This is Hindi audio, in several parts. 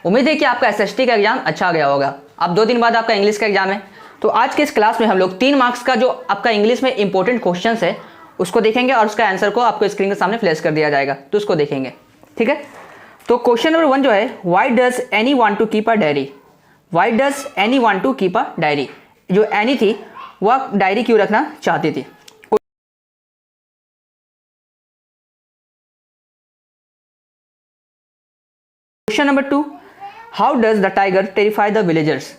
उम्मीद है कि आपका एसएसटी का एग्जाम अच्छा गया होगा। अब 2 दिन बाद आपका इंग्लिश का एग्जाम है। तो आज के इस क्लास में हम लोग 3 मार्क्स का जो आपका इंग्लिश में इंपॉर्टेंट क्वेश्चन है उसको देखेंगे और उसका आंसर को आपको स्क्रीन के सामने फ्लैश कर दिया जाएगा, तो उसको देखेंगे। ठीक है, तो क्वेश्चन नंबर 1 जो है, why does Annie want to keep a diary. Why does Annie want to keep a diary. जो एनी थी वह डायरी क्यों रखना चाहती थी। Question number 2, how does the tiger terrify the villagers.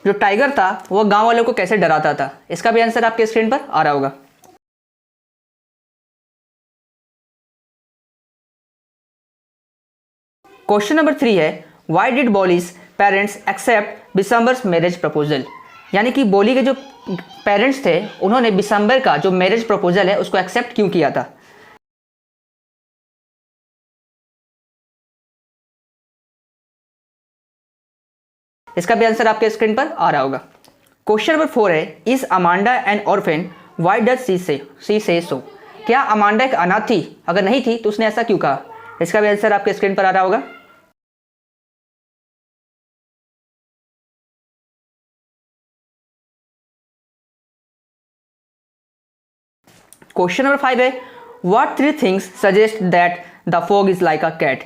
जो टाइगर था वह गांव वालों को कैसे डराता था। इसका भी आंसर आपके स्क्रीन पर आ रहा होगा। क्वेश्चन नंबर 3 है, why did Bholi's parents accept Bishamber's marriage proposal. यानी कि बोली के जो पेरेंट्स थे उन्होंने बिशंबर का जो मैरिज प्रपोजल है उसको एक्सेप्ट क्यों किया था। इसका भी आंसर आपके स्क्रीन पर आ रहा होगा। क्वेश्चन नंबर 4 है, is Amanda N orphan, why does she से सो। क्या अमांडा एक अनाथ थी, अगर नहीं थी तो उसने ऐसा क्यों कहा। इसका भी आंसर आपके स्क्रीन पर आ रहा होगा। क्वेश्चन नंबर 5 है, what 3 things suggest that the fog is like a cat.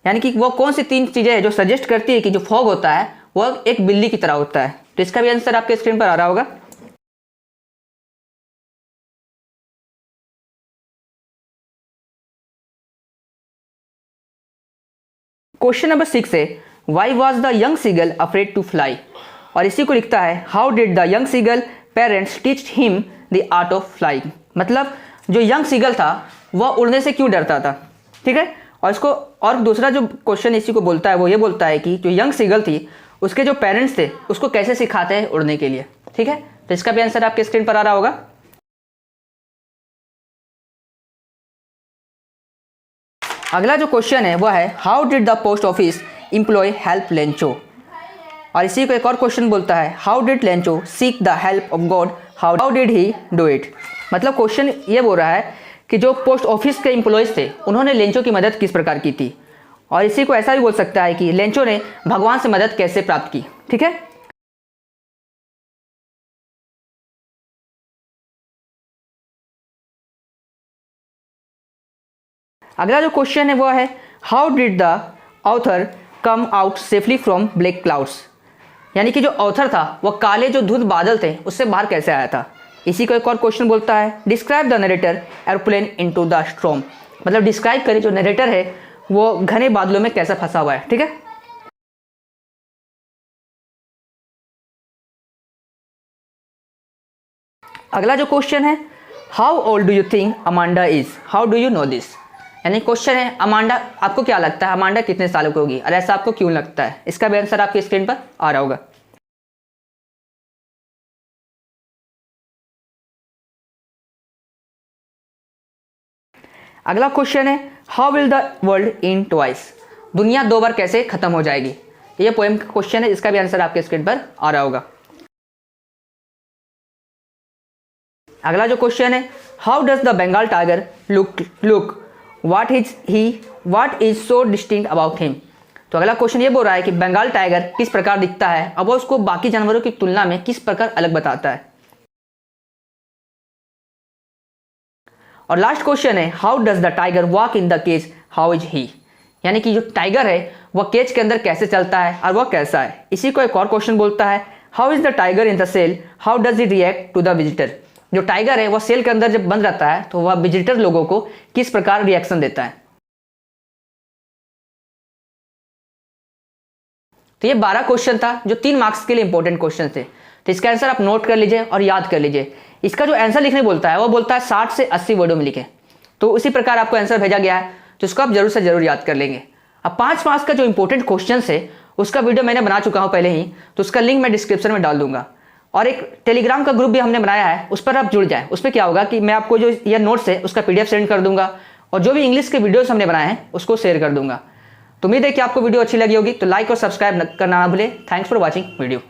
यानी कि वो कौन सी 3 चीजें हैं जो सजेस्ट करती है कि जो फॉग होता है वह एक बिल्ली की तरह होता है। तो इसका भी आंसर आपके स्क्रीन पर आ रहा होगा। क्वेश्चन नंबर 6 है, why was the young seagull afraid to fly. और इसी को लिखता है, how did the young seagull parents teach him the art of flying. मतलब जो यंग सीगल था वह उड़ने से क्यों डरता था। ठीक है, और इसको और दूसरा जो क्वेश्चन इसी को बोलता है वो ये बोलता है कि जो यंग सीगल थी उसके जो पेरेंट्स थे उसको कैसे सिखाते हैं उड़ने के लिए। ठीक है, तो इसका भी आंसर आपके स्क्रीन पर आ रहा होगा। अगला जो क्वेश्चन है वह है, how did the post office employ help Lencho. और इसी को एक और क्वेश्चन बोलता है, how did Lencho seek the help of God, how did he do it. मतलब क्वेश्चन ये बोल रहा है कि जो पोस्ट ऑफिस के एम्प्लॉयज थे उन्होंने लेंचो की मदद किस प्रकार की थी। और इसी को ऐसा भी बोल सकता है कि लेंचो ने भगवान से मदद कैसे प्राप्त की। ठीक है, अगला जो क्वेश्चन है वो है, how did the author come out safely from black clouds. यानी कि जो ऑथर था वह काले जो धुंध बादल थे उससे बाहर कैसे आया था। इसी को एक और क्वेश्चन बोलता है, describe the narrator aeroplane into the storm. मतलब डिस्क्राइब करे जो नरेटर है वो घने बादलों में कैसा फंसा हुआ है। ठीक है, अगला जो क्वेश्चन है, how old do you think Amanda is, how do you know this. यानी क्वेश्चन है, अमांडा आपको क्या लगता है अमांडा कितने सालों की होगी और ऐसा आपको क्यों लगता है। इसका भी आंसर आपकी स्क्रीन पर आ रहा होगा। अगला क्वेश्चन है, how will the world in twice. दुनिया 2 बार कैसे खत्म हो जाएगी। ये पोएम का क्वेश्चन है, इसका भी आंसर आपके स्क्रीन पर आ रहा होगा। अगला जो क्वेश्चन है, how does the Bengal tiger look what is so distinct about him. तो अगला क्वेश्चन ये बोल रहा है कि बंगाल टाइगर किस प्रकार दिखता है और वो उसको बाकी जानवरों की तुलना में किस प्रकार अलग बताता है। और लास्ट क्वेश्चन है, how does the tiger walk in the cage, how is he. यानी कि जो टाइगर है वह केज के अंदर कैसे चलता है और वह कैसा है। इसी को एक और क्वेश्चन बोलता है, how is the tiger in the cell, how does it react to the visitor. जो टाइगर है वह सेल के अंदर जब बंद रहता है तो वह विजिटर लोगों को किस प्रकार रिएक्शन देता है। तो ये 12 क्वेश्चन था जो 3 मार्क्स के लिए इंपॉर्टेंट क्वेश्चन थे। तो इसका आंसर आप नोट कर लीजिए और याद कर लीजिए। इसका जो आंसर लिखने बोलता है वो बोलता है 60 से 80 वर्डों में लिखें। तो उसी प्रकार आपको आंसर भेजा गया है, तो इसको आप जरूर से जरूर याद कर लेंगे। अब 5 मार्क्स का जो इंपॉर्टेंट क्वेश्चन है उसका वीडियो मैंने बना चुका हूं पहले ही, तो उसका लिंक मैं डिस्क्रिप्शन में डाल दूंगा। और एक टेलीग्राम का ग्रुप भी हमने बनाया है, उस पर आप जुड़ जाए। उस पर क्या होगा कि मैं आपको जो ये नोट्स है उसका PDF सेंड कर दूंगा और जो भी इंग्लिश के वीडियोस हमने बनाए हैं उसको शेयर कर दूंगा। तो उम्मीद है कि आपको वीडियो अच्छी लगी होगी, तो लाइक और सब्सक्राइब करना ना भूलें। Thanks for watching video.